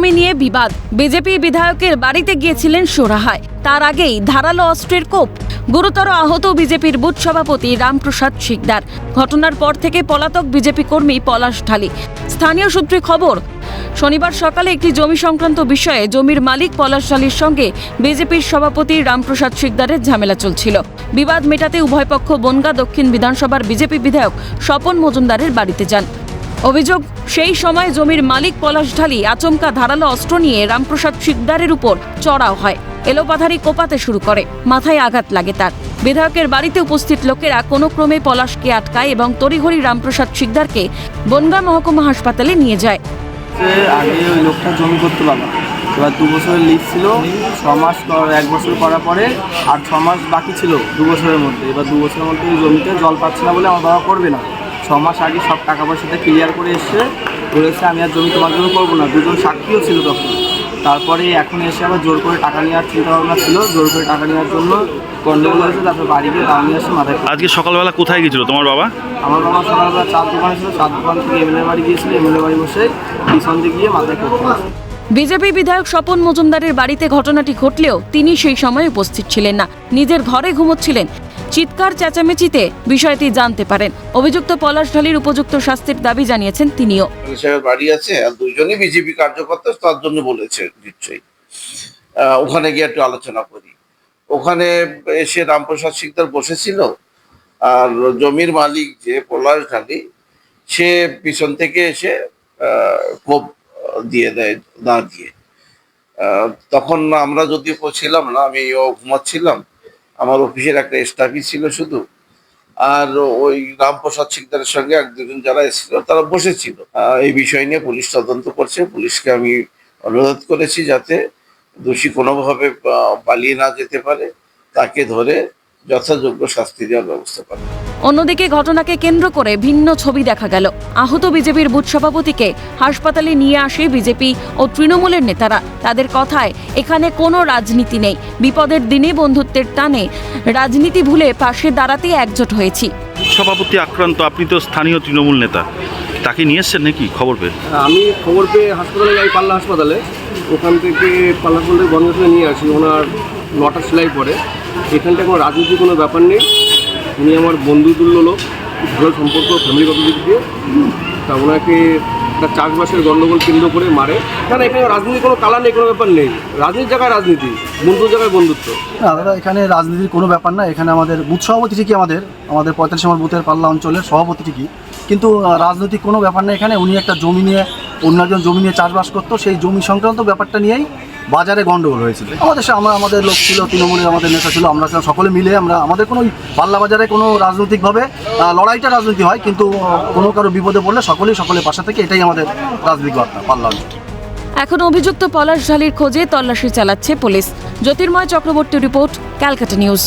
জমি নিয়ে বিবাদ। বিজেপি বিধায়কের বাড়িতে গিয়েছিলেন সোরাহায়, তার আগেই ধারালো অস্ত্রের কোপ। গুরুতর আহত বিজেপির বুথ সভাপতি রামপ্রসাদ শিকদার। ঘটনার পর থেকে পলাতক বিজেপি কর্মী পলাশ ঢালি। স্থানীয় সূত্রে খবর, শনিবার সকালে একটি জমি সংক্রান্ত বিষয়ে জমির মালিক পলাশ ঢালির সঙ্গে বিজেপির সভাপতি রামপ্রসাদ শিকদারের ঝামেলা চলছিল। বিবাদ মেটাতে উভয় পক্ষ বনগাঁ দক্ষিণ বিধানসভার বিজেপি বিধায়ক স্বপন মজুমদারের বাড়িতে যান। অভিযোগ, সেই সময় জমির মালিক পলাশ ঢালি আচমকা ধারালো অস্ত্র নিয়ে রামপ্রসাদ শিকদারের উপর চড়াও হয়। এলোপাথারি কোপাতে শুরু করে, মাথায় আঘাত লাগে তার। বিধায়কের বাড়িতে উপস্থিত লোকেরা কোনো ক্রমে পলাশকে আটকায় এবং তড়িঘড়ি রামপ্রসাদ শিকদারকে বনগাঁ মহকুমা হাসপাতালে নিয়ে যায়। আগে ওই লোকটা জমি করতে পারলো, এবার 2 বছরের লিজ ছিল, 6 মাস 1 বছর করার পরে আর 6 মাস বাকি ছিল 2 বছরের মধ্যে। এবার 2 বছরের মধ্যে ওই জমিতে জল পাচ্ছে না বলে আমার বাবা করবে না। 6 মাস আগে সব টাকা পয়সাটা ক্লিয়ার করে এসে বলেছে আমি আর জমি তোমার জন্য করবো না। 2জন সাক্ষীও ছিল তখন। তারপরে এখন এসে আবার জোর করে টাকা নেওয়ার চিন্তাভাবনা ছিল, জোর করে টাকা নেওয়ার জন্য গন্ডগোল হয়েছে। তারপরে বাড়ি গিয়ে দাম নিয়ে আসে মাথায়। আজকে সকালবেলা কোথায় গিয়েছিল তোমার বাবা? আমার বাবা সকালবেলা চার দোকানে ছিল, চার দোকান থেকে এমএলএ বাড়ি গিয়েছিল, এমএলএ বাড়ি বসে পিছন দিয়ে গিয়ে মাথায় করতে। বিজেপি বিধায়ক স্বপন মজুমদারের বাড়িতে ঘটনাটি ঘটলেও তিনি সেই সময় উপস্থিত ছিলেন না, নিজের ঘরে ঘুমোচ্ছিলেন। চিৎকার চেঁচামেচিতে বিষয়টি জানতে পারেন। অভিযুক্ত পলাশ ঢালির উপযুক্ত শাস্তির দাবি জানিয়েছেন তিনিও। বাড়ি আছে আর দুইজনই বিজেপি কার্যকর্তা, তার জন্য বলেছে নিশ্চয়ই ওখানে গিয়ে একটু আলোচনা করি। ওখানে এসে রামপ্রসাদ শিকদার বসেছিল, আর জমির মালিক যে পলাশ ঢালি সে পিছন থেকে এসে কোপ দিয়ে দেয় দা দিয়ে। তখন আমরা যদিও ছিলাম না, আমি ঘুমাচ্ছিলাম, আমার অফিসের একটা স্টাফই ছিল শুধু, আর ওই রামপ্রসাদ শিকদারের সঙ্গে 1-2জন যারা এসেছিল তারা বসেছিল। এই বিষয় নিয়ে পুলিশ তদন্ত করছে। পুলিশকে আমি অনুরোধ করেছি যাতে দোষী কোনোভাবে পালিয়ে না যেতে পারে, তাকে ধরে যথাযোগ্য শাস্তি দেওয়ার ব্যবস্থা করে। অন্যদিকে ঘটনাকে কেন্দ্র করে ভিন্ন ছবি দেখা গেল। আহত বিজেপির বুথ সভাপতিকে হাসপাতালে নিয়ে আসে বিজেপি ও তৃণমূলের নেতারা। তাদের কথায় এখানে কোনো রাজনীতি নেই, বিপদের দিনে বন্ধুত্বের টানে রাজনীতি ভুলে পাশে দাঁড়াতে একজোট হয়েছি। সভাপতি আক্রান্ত, আপনি তো স্থানীয় তৃণমূল নেতা, তাকে নিয়ে এসছেন নাকি খবর পেয়ে? আমি খবর পেয়ে হাসপাতালে যাই, পাল্লা হাসপাতালে। ওখান থেকে পাল্লা করলে বন্ধ করে নিয়ে আসি। ওনার 9টা সেলাই পরে। এখানটায় কোনো রাজনীতির কোনো ব্যাপার নেই। উনি আমার বন্ধুতুল্য লোক, ভালো সম্পর্ক ফ্যামিলিগত দিক দিয়ে। তা ওনাকে একটা চাষবাসের গণ্ডগোল কেন্দ্র করে মারে। কারণ এখানে রাজনীতির কোনো কালার নেই, কোনো ব্যাপার নেই। রাজনীতির জায়গায় রাজনীতি, বন্ধুর জায়গায় বন্ধুত্ব। না দাদা, এখানে রাজনীতির কোনো ব্যাপার না। এখানে আমাদের বুথ সভাপতি ঠিকই, আমাদের 45 নম্বর বুথের পাল্লা অঞ্চলের সভাপতি ঠিকই, কিন্তু রাজনৈতিক কোনো ব্যাপার না এখানে। উনি একটা জমি নিয়ে, অন্য একজন জমি নিয়ে চাষবাস করতো, সেই জমি সংক্রান্ত ব্যাপারটা নিয়েই বাজারে গন্ডগোল হয়েছিল। আমাদের লোক ছিল, তৃণমূলের আমাদের নেতা ছিল, আমরা সকলে মিলে আমাদের কোনো পাল্লা বাজারে কোনো রাজনৈতিকভাবে লড়াইটা রাজনীতি হয়, কিন্তু কোনো কারো বিপদে পড়লে সকলের পাশে থেকে, এটাই আমাদের রাজনৈতিক বার্তা পাল্লা অঞ্চল। এখন অভিযুক্ত পলাশ ঢালির খোঁজে তল্লাশি চালাচ্ছে পুলিশ। জ্যোতির্ময় চক্রবর্তী রিপোর্ট, ক্যালকাটা নিউজ।